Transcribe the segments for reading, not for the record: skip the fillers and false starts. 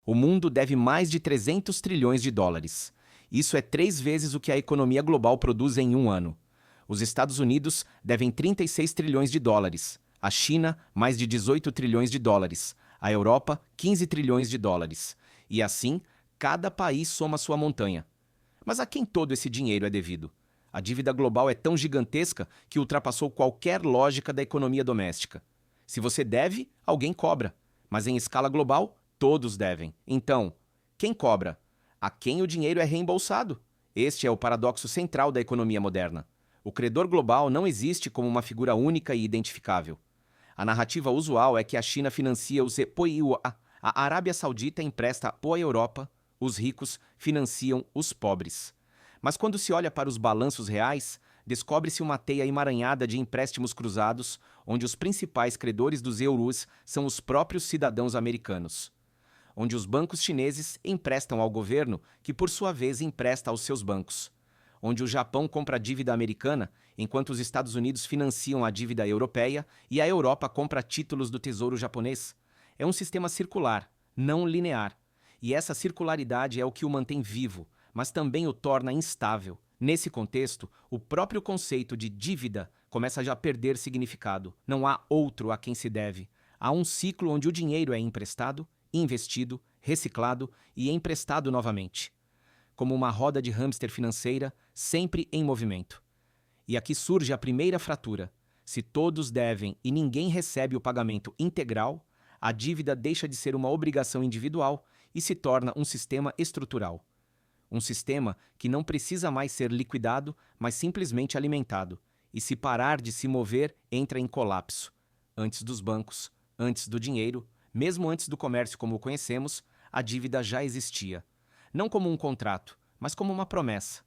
O mundo deve mais de 300 trilhões de dólares. Isso é 3 vezes o que a economia global produz em um ano. Os Estados Unidos devem 36 trilhões de dólares. A China, mais de 18 trilhões de dólares. A Europa, 15 trilhões de dólares. E assim, cada país soma sua montanha. Mas a quem todo esse dinheiro é devido? A dívida global é tão gigantesca que ultrapassou qualquer lógica da economia doméstica. Se você deve, alguém cobra. Mas em escala global, todos devem. Então, quem cobra? A quem o dinheiro é reembolsado? Este é o paradoxo central da economia moderna. O credor global não existe como uma figura única e identificável. A narrativa usual é que a China financia os POIUA, a Arábia Saudita empresta à Europa, os ricos financiam os pobres. Mas quando se olha para os balanços reais, descobre-se uma teia emaranhada de empréstimos cruzados, onde os principais credores dos euros são os próprios cidadãos americanos. Onde os bancos chineses emprestam ao governo, que por sua vez empresta aos seus bancos. Onde o Japão compra a dívida americana, enquanto os Estados Unidos financiam a dívida europeia e a Europa compra títulos do Tesouro japonês. É um sistema circular, não linear. E essa circularidade é o que o mantém vivo, mas também o torna instável. Nesse contexto, o próprio conceito de dívida começa já a perder significado. Não há outro a quem se deve. Há um ciclo onde o dinheiro é emprestado, investido, reciclado e emprestado novamente. Como uma roda de hamster financeira, sempre em movimento. E aqui surge a primeira fratura. Se todos devem e ninguém recebe o pagamento integral, a dívida deixa de ser uma obrigação individual e se torna um sistema estrutural. Um sistema que não precisa mais ser liquidado, mas simplesmente alimentado. E se parar de se mover, entra em colapso. Antes dos bancos, antes do dinheiro, mesmo antes do comércio como o conhecemos, a dívida já existia. Não como um contrato, mas como uma promessa.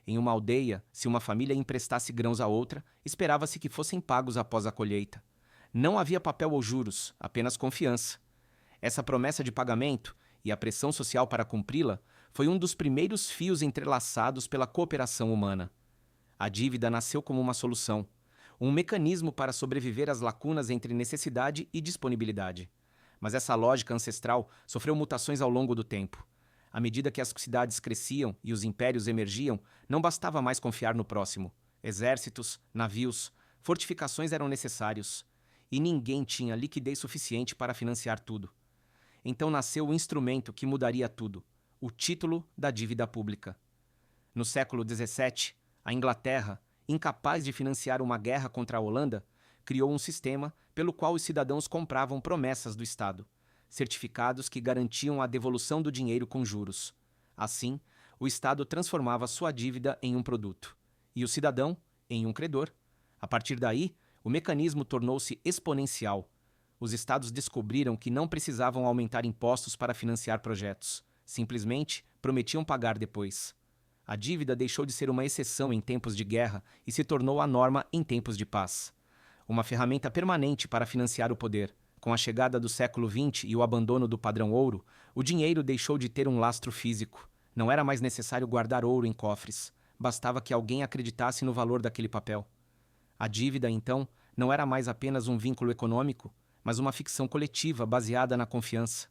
Em uma aldeia, se uma família emprestasse grãos a outra, esperava-se que fossem pagos após a colheita. Não havia papel ou juros, apenas confiança. Essa promessa de pagamento e a pressão social para cumpri-la foi um dos primeiros fios entrelaçados pela cooperação humana. A dívida nasceu como uma solução, um mecanismo para sobreviver às lacunas entre necessidade e disponibilidade. Mas essa lógica ancestral sofreu mutações ao longo do tempo. À medida que as cidades cresciam e os impérios emergiam, não bastava mais confiar no próximo. Exércitos, navios, fortificações eram necessários. E ninguém tinha liquidez suficiente para financiar tudo. Então nasceu o instrumento que mudaria tudo, o título da dívida pública. No século XVII, a Inglaterra, incapaz de financiar uma guerra contra a Holanda, criou um sistema pelo qual os cidadãos compravam promessas do Estado, certificados que garantiam a devolução do dinheiro com juros. Assim, o Estado transformava sua dívida em um produto, e o cidadão em um credor. A partir daí, o mecanismo tornou-se exponencial. Os estados descobriram que não precisavam aumentar impostos para financiar projetos. Simplesmente prometiam pagar depois. A dívida deixou de ser uma exceção em tempos de guerra e se tornou a norma em tempos de paz. Uma ferramenta permanente para financiar o poder. Com a chegada do século XX e o abandono do padrão ouro, o dinheiro deixou de ter um lastro físico. Não era mais necessário guardar ouro em cofres. Bastava que alguém acreditasse no valor daquele papel. A dívida, então, não era mais apenas um vínculo econômico, mas uma ficção coletiva baseada na confiança.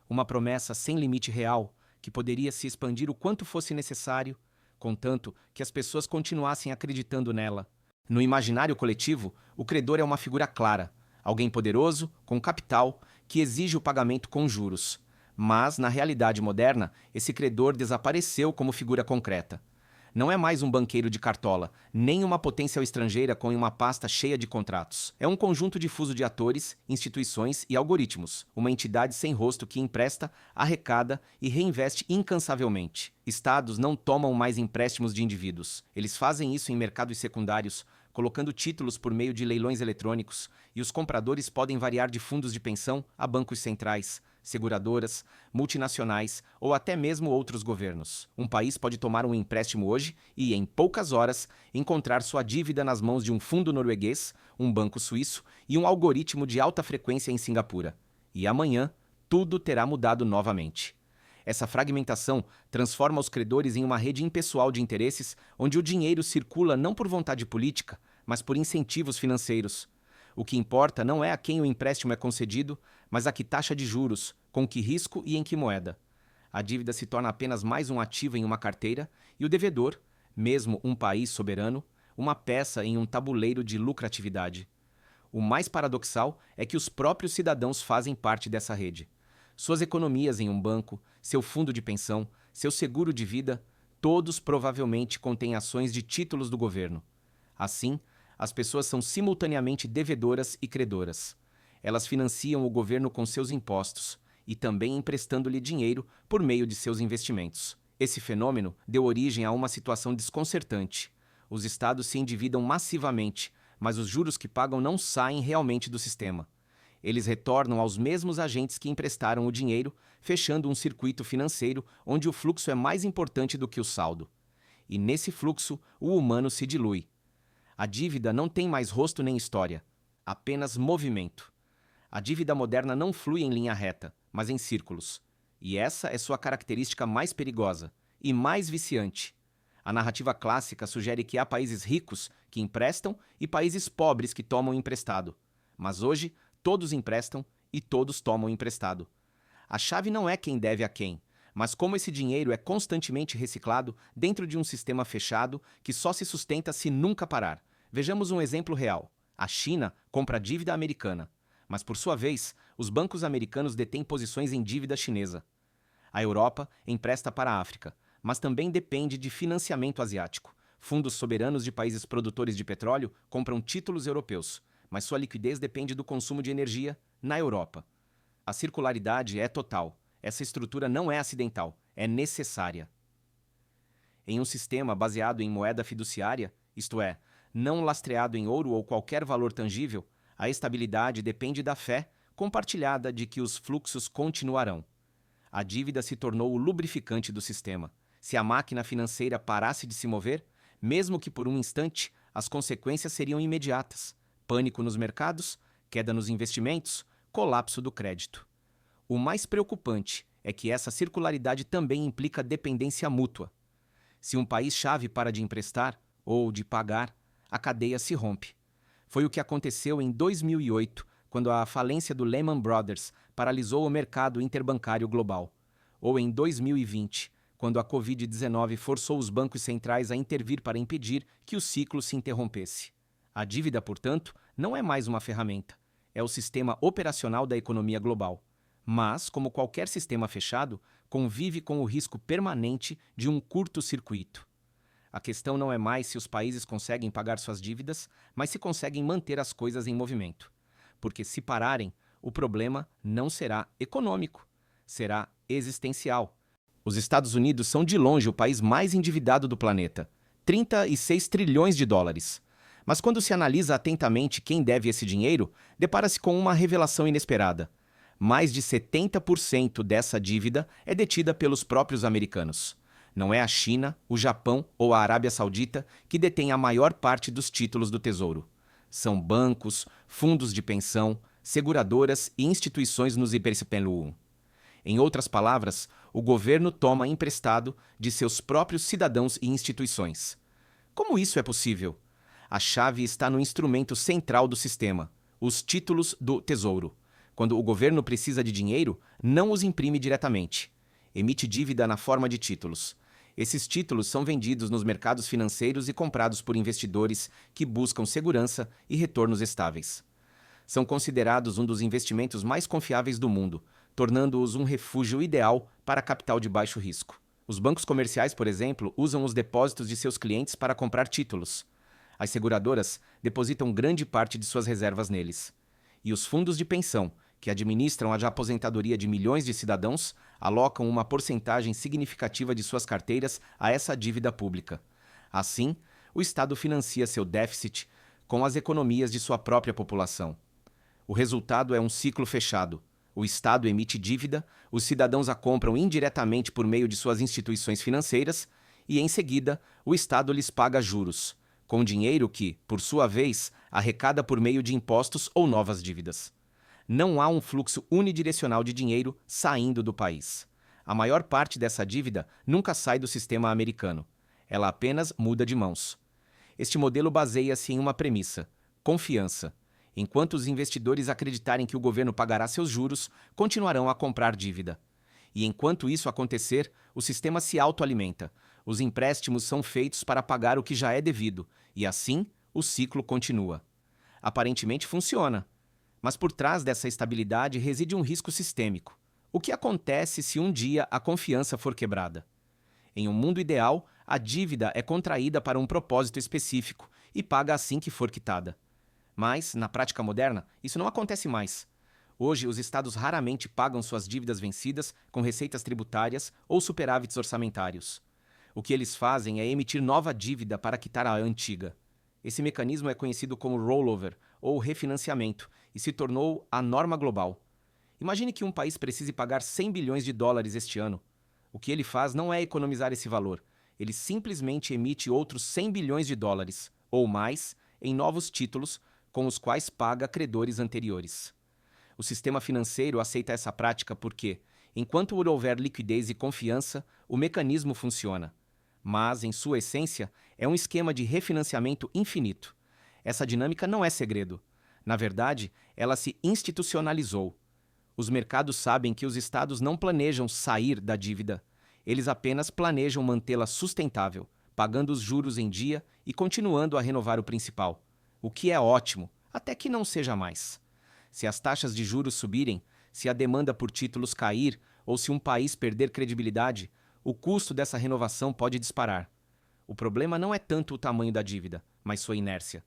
Uma promessa sem limite real, que poderia se expandir o quanto fosse necessário, contanto que as pessoas continuassem acreditando nela. No imaginário coletivo, o credor é uma figura clara, alguém poderoso, com capital, que exige o pagamento com juros. Mas, na realidade moderna, esse credor desapareceu como figura concreta. Não é mais um banqueiro de cartola, nem uma potência estrangeira com uma pasta cheia de contratos. É um conjunto difuso de atores, instituições e algoritmos, uma entidade sem rosto que empresta, arrecada e reinveste incansavelmente. Estados não tomam mais empréstimos de indivíduos. Eles fazem isso em mercados secundários, colocando títulos por meio de leilões eletrônicos, e os compradores podem variar de fundos de pensão a bancos centrais, seguradoras, multinacionais ou até mesmo outros governos. Um país pode tomar um empréstimo hoje e, em poucas horas, encontrar sua dívida nas mãos de um fundo norueguês, um banco suíço e um algoritmo de alta frequência em Singapura. E amanhã, tudo terá mudado novamente. Essa fragmentação transforma os credores em uma rede impessoal de interesses onde o dinheiro circula não por vontade política, mas por incentivos financeiros. O que importa não é a quem o empréstimo é concedido, mas a que taxa de juros, Com que risco e em que moeda? A dívida se torna apenas mais um ativo em uma carteira e o devedor, mesmo um país soberano, uma peça em um tabuleiro de lucratividade. O mais paradoxal é que os próprios cidadãos fazem parte dessa rede. Suas economias em um banco, seu fundo de pensão, seu seguro de vida, todos provavelmente contêm ações de títulos do governo. Assim, as pessoas são simultaneamente devedoras e credoras. Elas financiam o governo com seus impostos e também emprestando-lhe dinheiro por meio de seus investimentos. Esse fenômeno deu origem a uma situação desconcertante. Os estados se endividam massivamente, mas os juros que pagam não saem realmente do sistema. Eles retornam aos mesmos agentes que emprestaram o dinheiro, fechando um circuito financeiro onde o fluxo é mais importante do que o saldo. E nesse fluxo, o humano se dilui. A dívida não tem mais rosto nem história, apenas movimento. A dívida moderna não flui em linha reta, mas em círculos. E essa é sua característica mais perigosa e mais viciante. A narrativa clássica sugere que há países ricos que emprestam e países pobres que tomam emprestado. Mas hoje, todos emprestam e todos tomam emprestado. A chave não é quem deve a quem, mas como esse dinheiro é constantemente reciclado dentro de um sistema fechado que só se sustenta se nunca parar. Vejamos um exemplo real. A China compra dívida americana, mas por sua vez, os bancos americanos detêm posições em dívida chinesa. A Europa empresta para a África, mas também depende de financiamento asiático. Fundos soberanos de países produtores de petróleo compram títulos europeus, mas sua liquidez depende do consumo de energia na Europa. A circularidade é total. Essa estrutura não é acidental, é necessária. Em um sistema baseado em moeda fiduciária, isto é, não lastreado em ouro ou qualquer valor tangível, a estabilidade depende da fé compartilhada de que os fluxos continuarão. A dívida se tornou o lubrificante do sistema. Se a máquina financeira parasse de se mover, mesmo que por um instante, as consequências seriam imediatas: pânico nos mercados, queda nos investimentos, colapso do crédito. O mais preocupante é que essa circularidade também implica dependência mútua. Se um país-chave para de emprestar ou de pagar, a cadeia se rompe. Foi o que aconteceu em 2008, quando a falência do Lehman Brothers paralisou o mercado interbancário global. Ou em 2020, quando a Covid-19 forçou os bancos centrais a intervir para impedir que o ciclo se interrompesse. A dívida, portanto, não é mais uma ferramenta. É o sistema operacional da economia global. Mas, como qualquer sistema fechado, convive com o risco permanente de um curto-circuito. A questão não é mais se os países conseguem pagar suas dívidas, mas se conseguem manter as coisas em movimento. Porque se pararem, o problema não será econômico, será existencial. Os Estados Unidos são de longe o país mais endividado do planeta, 36 trilhões de dólares. Mas quando se analisa atentamente quem deve esse dinheiro, depara-se com uma revelação inesperada. Mais de 70% dessa dívida é detida pelos próprios americanos. Não é a China, o Japão ou a Arábia Saudita que detêm a maior parte dos títulos do Tesouro. São bancos, fundos de pensão, seguradoras e instituições nos IPCPLU. Em outras palavras, o governo toma emprestado de seus próprios cidadãos e instituições. Como isso é possível? A chave está no instrumento central do sistema, os títulos do Tesouro. Quando o governo precisa de dinheiro, não os imprime diretamente. Emite dívida na forma de títulos. Esses títulos são vendidos nos mercados financeiros e comprados por investidores que buscam segurança e retornos estáveis. São considerados um dos investimentos mais confiáveis do mundo, tornando-os um refúgio ideal para capital de baixo risco. Os bancos comerciais, por exemplo, usam os depósitos de seus clientes para comprar títulos. As seguradoras depositam grande parte de suas reservas neles. E os fundos de pensão, que administram a aposentadoria de milhões de cidadãos, alocam uma porcentagem significativa de suas carteiras a essa dívida pública. Assim, o Estado financia seu déficit com as economias de sua própria população. O resultado é um ciclo fechado. O Estado emite dívida, os cidadãos a compram indiretamente por meio de suas instituições financeiras e, em seguida, o Estado lhes paga juros, com dinheiro que, por sua vez, arrecada por meio de impostos ou novas dívidas. Não há um fluxo unidirecional de dinheiro saindo do país. A maior parte dessa dívida nunca sai do sistema americano. Ela apenas muda de mãos. Este modelo baseia-se em uma premissa: confiança. Enquanto os investidores acreditarem que o governo pagará seus juros, continuarão a comprar dívida. E enquanto isso acontecer, o sistema se autoalimenta. Os empréstimos são feitos para pagar o que já é devido, e assim o ciclo continua. Aparentemente funciona, mas por trás dessa estabilidade reside um risco sistêmico. O que acontece se um dia a confiança for quebrada? Em um mundo ideal, a dívida é contraída para um propósito específico e paga assim que for quitada. Mas, na prática moderna, isso não acontece mais. Hoje, os estados raramente pagam suas dívidas vencidas com receitas tributárias ou superávites orçamentários. O que eles fazem é emitir nova dívida para quitar a antiga. Esse mecanismo é conhecido como rollover ou refinanciamento e se tornou a norma global. Imagine que um país precise pagar 100 bilhões de dólares este ano. O que ele faz não é economizar esse valor. Ele simplesmente emite outros 100 bilhões de dólares, ou mais, em novos títulos, com os quais paga credores anteriores. O sistema financeiro aceita essa prática porque, enquanto houver liquidez e confiança, o mecanismo funciona. Mas, em sua essência, é um esquema de refinanciamento infinito. Essa dinâmica não é segredo. Na verdade, ela se institucionalizou. Os mercados sabem que os estados não planejam sair da dívida. Eles apenas planejam mantê-la sustentável, pagando os juros em dia e continuando a renovar o principal. O que é ótimo, até que não seja mais. Se as taxas de juros subirem, se a demanda por títulos cair ou se um país perder credibilidade, o custo dessa renovação pode disparar. O problema não é tanto o tamanho da dívida, mas sua inércia.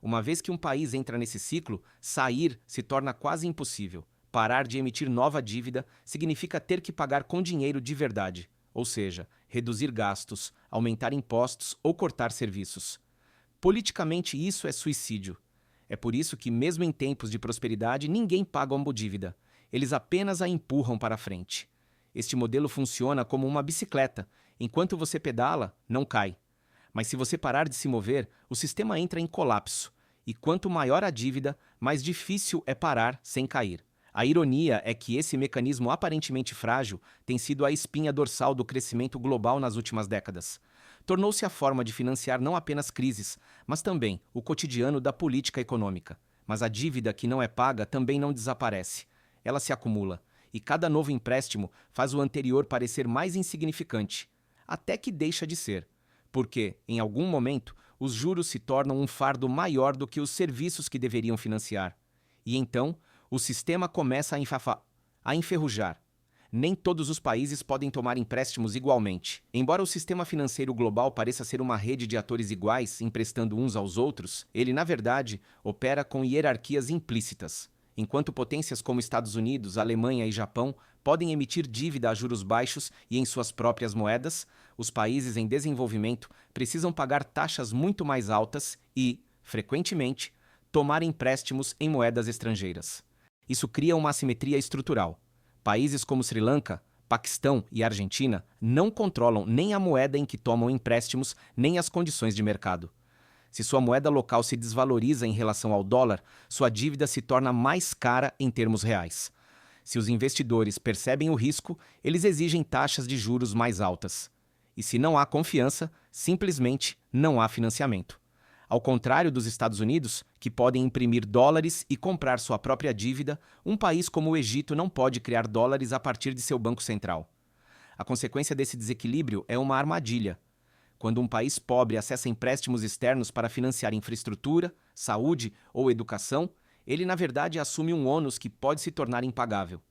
Uma vez que um país entra nesse ciclo, sair se torna quase impossível. Parar de emitir nova dívida significa ter que pagar com dinheiro de verdade, ou seja, reduzir gastos, aumentar impostos ou cortar serviços. Politicamente, isso é suicídio. É por isso que, mesmo em tempos de prosperidade, ninguém paga uma dívida. Eles apenas a empurram para frente. Este modelo funciona como uma bicicleta. Enquanto você pedala, não cai. Mas se você parar de se mover, o sistema entra em colapso. E quanto maior a dívida, mais difícil é parar sem cair. A ironia é que esse mecanismo aparentemente frágil tem sido a espinha dorsal do crescimento global nas últimas décadas. Tornou-se a forma de financiar não apenas crises, mas também o cotidiano da política econômica. Mas a dívida que não é paga também não desaparece. Ela se acumula, e cada novo empréstimo faz o anterior parecer mais insignificante, até que deixa de ser. Porque, em algum momento, os juros se tornam um fardo maior do que os serviços que deveriam financiar. E então, o sistema começa a enferrujar. Nem todos os países podem tomar empréstimos igualmente. Embora o sistema financeiro global pareça ser uma rede de atores iguais, emprestando uns aos outros, ele, na verdade, opera com hierarquias implícitas. Enquanto potências como Estados Unidos, Alemanha e Japão podem emitir dívida a juros baixos e em suas próprias moedas, os países em desenvolvimento precisam pagar taxas muito mais altas e, frequentemente, tomar empréstimos em moedas estrangeiras. Isso cria uma assimetria estrutural. Países como Sri Lanka, Paquistão e Argentina não controlam nem a moeda em que tomam empréstimos, nem as condições de mercado. Se sua moeda local se desvaloriza em relação ao dólar, sua dívida se torna mais cara em termos reais. Se os investidores percebem o risco, eles exigem taxas de juros mais altas. E se não há confiança, simplesmente não há financiamento. Ao contrário dos Estados Unidos, que podem imprimir dólares e comprar sua própria dívida, um país como o Egito não pode criar dólares a partir de seu banco central. A consequência desse desequilíbrio é uma armadilha. Quando um país pobre acessa empréstimos externos para financiar infraestrutura, saúde ou educação, ele na verdade assume um ônus que pode se tornar impagável.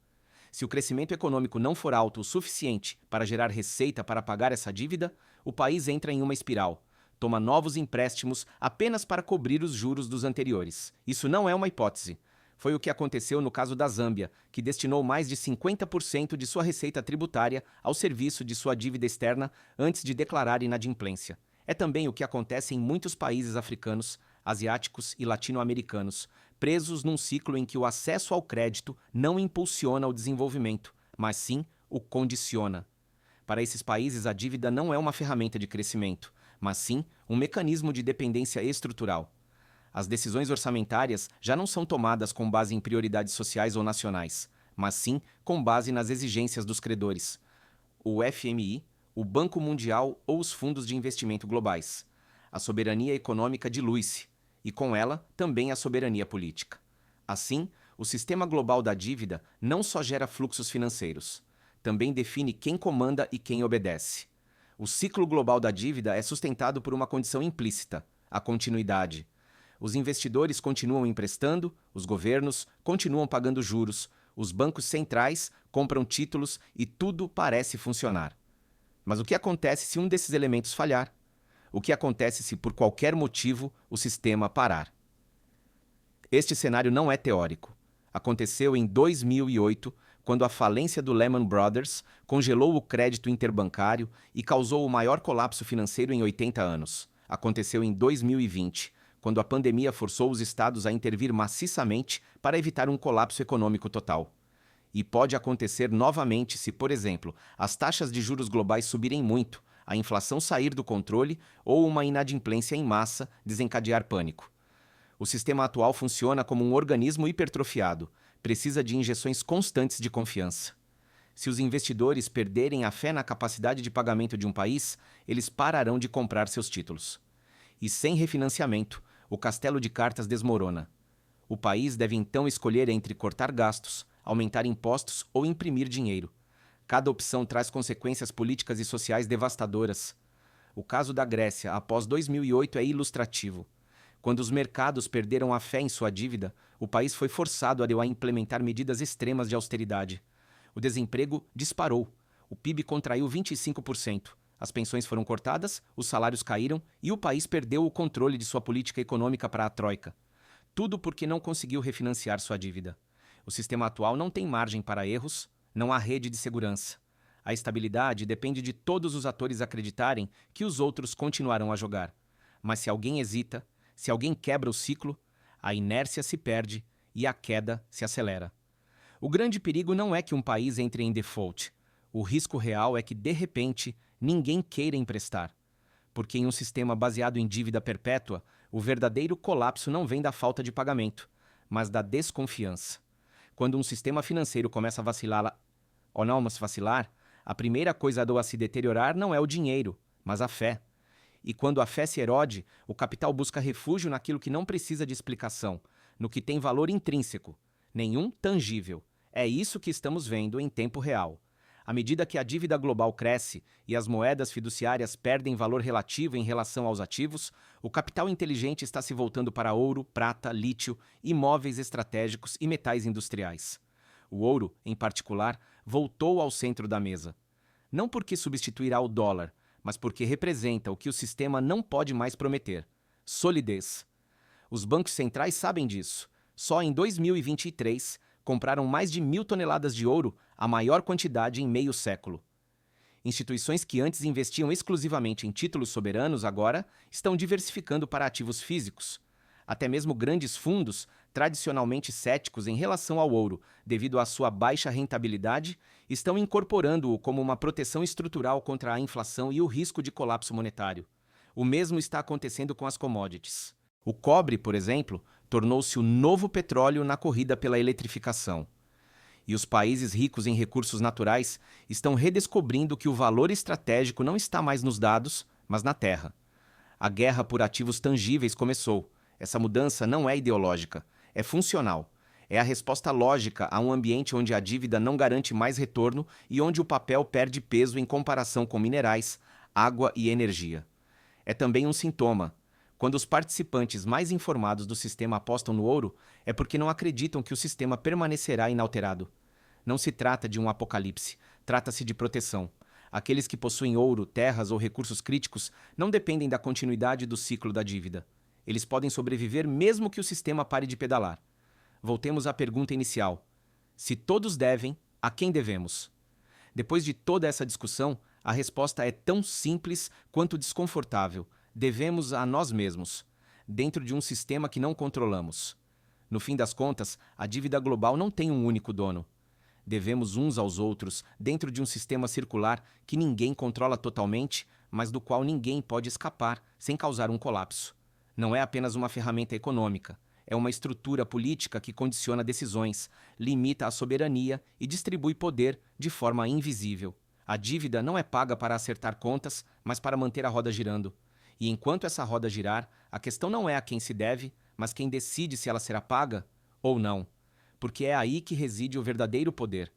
Se o crescimento econômico não for alto o suficiente para gerar receita para pagar essa dívida, o país entra em uma espiral. Toma novos empréstimos apenas para cobrir os juros dos anteriores. Isso não é uma hipótese. Foi o que aconteceu no caso da Zâmbia, que destinou mais de 50% de sua receita tributária ao serviço de sua dívida externa antes de declarar inadimplência. É também o que acontece em muitos países africanos, asiáticos e latino-americanos, presos num ciclo em que o acesso ao crédito não impulsiona o desenvolvimento, mas sim o condiciona. Para esses países, a dívida não é uma ferramenta de crescimento, mas sim um mecanismo de dependência estrutural. As decisões orçamentárias já não são tomadas com base em prioridades sociais ou nacionais, mas sim com base nas exigências dos credores. O FMI, o Banco Mundial ou os fundos de investimento globais. A soberania econômica dilui-se. e com ela também a soberania política. Assim, o sistema global da dívida não só gera fluxos financeiros, também define quem comanda e quem obedece. O ciclo global da dívida é sustentado por uma condição implícita, a continuidade. Os investidores continuam emprestando, os governos continuam pagando juros, os bancos centrais compram títulos e tudo parece funcionar. Mas o que acontece se um desses elementos falhar? O que acontece se, por qualquer motivo, o sistema parar? Este cenário não é teórico. Aconteceu em 2008, quando a falência do Lehman Brothers congelou o crédito interbancário e causou o maior colapso financeiro em 80 anos. Aconteceu em 2020, quando a pandemia forçou os estados a intervir maciçamente para evitar um colapso econômico total. E pode acontecer novamente se, por exemplo, as taxas de juros globais subirem muito, a inflação sair do controle ou uma inadimplência em massa desencadear pânico. O sistema atual funciona como um organismo hipertrofiado, precisa de injeções constantes de confiança. Se os investidores perderem a fé na capacidade de pagamento de um país, eles pararão de comprar seus títulos. E sem refinanciamento, o castelo de cartas desmorona. O país deve então escolher entre cortar gastos, aumentar impostos ou imprimir dinheiro. Cada opção traz consequências políticas e sociais devastadoras. O caso da Grécia após 2008 é ilustrativo. Quando os mercados perderam a fé em sua dívida, o país foi forçado a implementar medidas extremas de austeridade. O desemprego disparou, o PIB contraiu 25%, as pensões foram cortadas, os salários caíram e o país perdeu o controle de sua política econômica para a Troika. Tudo porque não conseguiu refinanciar sua dívida. O sistema atual não tem margem para erros, não há rede de segurança. A estabilidade depende de todos os atores acreditarem que os outros continuarão a jogar. Mas se alguém hesita, se alguém quebra o ciclo, a inércia se perde e a queda se acelera. O grande perigo não é que um país entre em default. O risco real é que, de repente, ninguém queira emprestar. Porque em um sistema baseado em dívida perpétua, o verdadeiro colapso não vem da falta de pagamento, mas da desconfiança. Quando um sistema financeiro começa a vacilar ou não vacilar, a primeira coisa a se deteriorar não é o dinheiro, mas a fé. E quando a fé se erode, o capital busca refúgio naquilo que não precisa de explicação, no que tem valor intrínseco, nenhum tangível. É isso que estamos vendo em tempo real. À medida que a dívida global cresce e as moedas fiduciárias perdem valor relativo em relação aos ativos, o capital inteligente está se voltando para ouro, prata, lítio, imóveis estratégicos e metais industriais. O ouro, em particular, voltou ao centro da mesa. Não porque substituirá o dólar, mas porque representa o que o sistema não pode mais prometer: solidez. Os bancos centrais sabem disso. Só em 2023, compraram mais de 1.000 toneladas de ouro, a maior quantidade em meio século. Instituições que antes investiam exclusivamente em títulos soberanos agora estão diversificando para ativos físicos. Até mesmo grandes fundos, tradicionalmente céticos em relação ao ouro devido à sua baixa rentabilidade, estão incorporando-o como uma proteção estrutural contra a inflação e o risco de colapso monetário. O mesmo está acontecendo com as commodities. O cobre, por exemplo, tornou-se o novo petróleo na corrida pela eletrificação. E os países ricos em recursos naturais estão redescobrindo que o valor estratégico não está mais nos dados, mas na terra. A guerra por ativos tangíveis começou. Essa mudança não é ideológica, é funcional. É a resposta lógica a um ambiente onde a dívida não garante mais retorno e onde o papel perde peso em comparação com minerais, água e energia. É também um sintoma. Quando os participantes mais informados do sistema apostam no ouro, é porque não acreditam que o sistema permanecerá inalterado. Não se trata de um apocalipse, trata-se de proteção. Aqueles que possuem ouro, terras ou recursos críticos não dependem da continuidade do ciclo da dívida. Eles podem sobreviver mesmo que o sistema pare de pedalar. Voltemos à pergunta inicial. Se todos devem, a quem devemos? Depois de toda essa discussão, a resposta é tão simples quanto desconfortável. Devemos a nós mesmos, dentro de um sistema que não controlamos. No fim das contas, a dívida global não tem um único dono. Devemos uns aos outros, dentro de um sistema circular que ninguém controla totalmente, mas do qual ninguém pode escapar sem causar um colapso. Não é apenas uma ferramenta econômica, é uma estrutura política que condiciona decisões, limita a soberania e distribui poder de forma invisível. A dívida não é paga para acertar contas, mas para manter a roda girando. E enquanto essa roda girar, A questão não é a quem se deve, mas quem decide se ela será paga ou não. Porque é aí que reside o verdadeiro poder.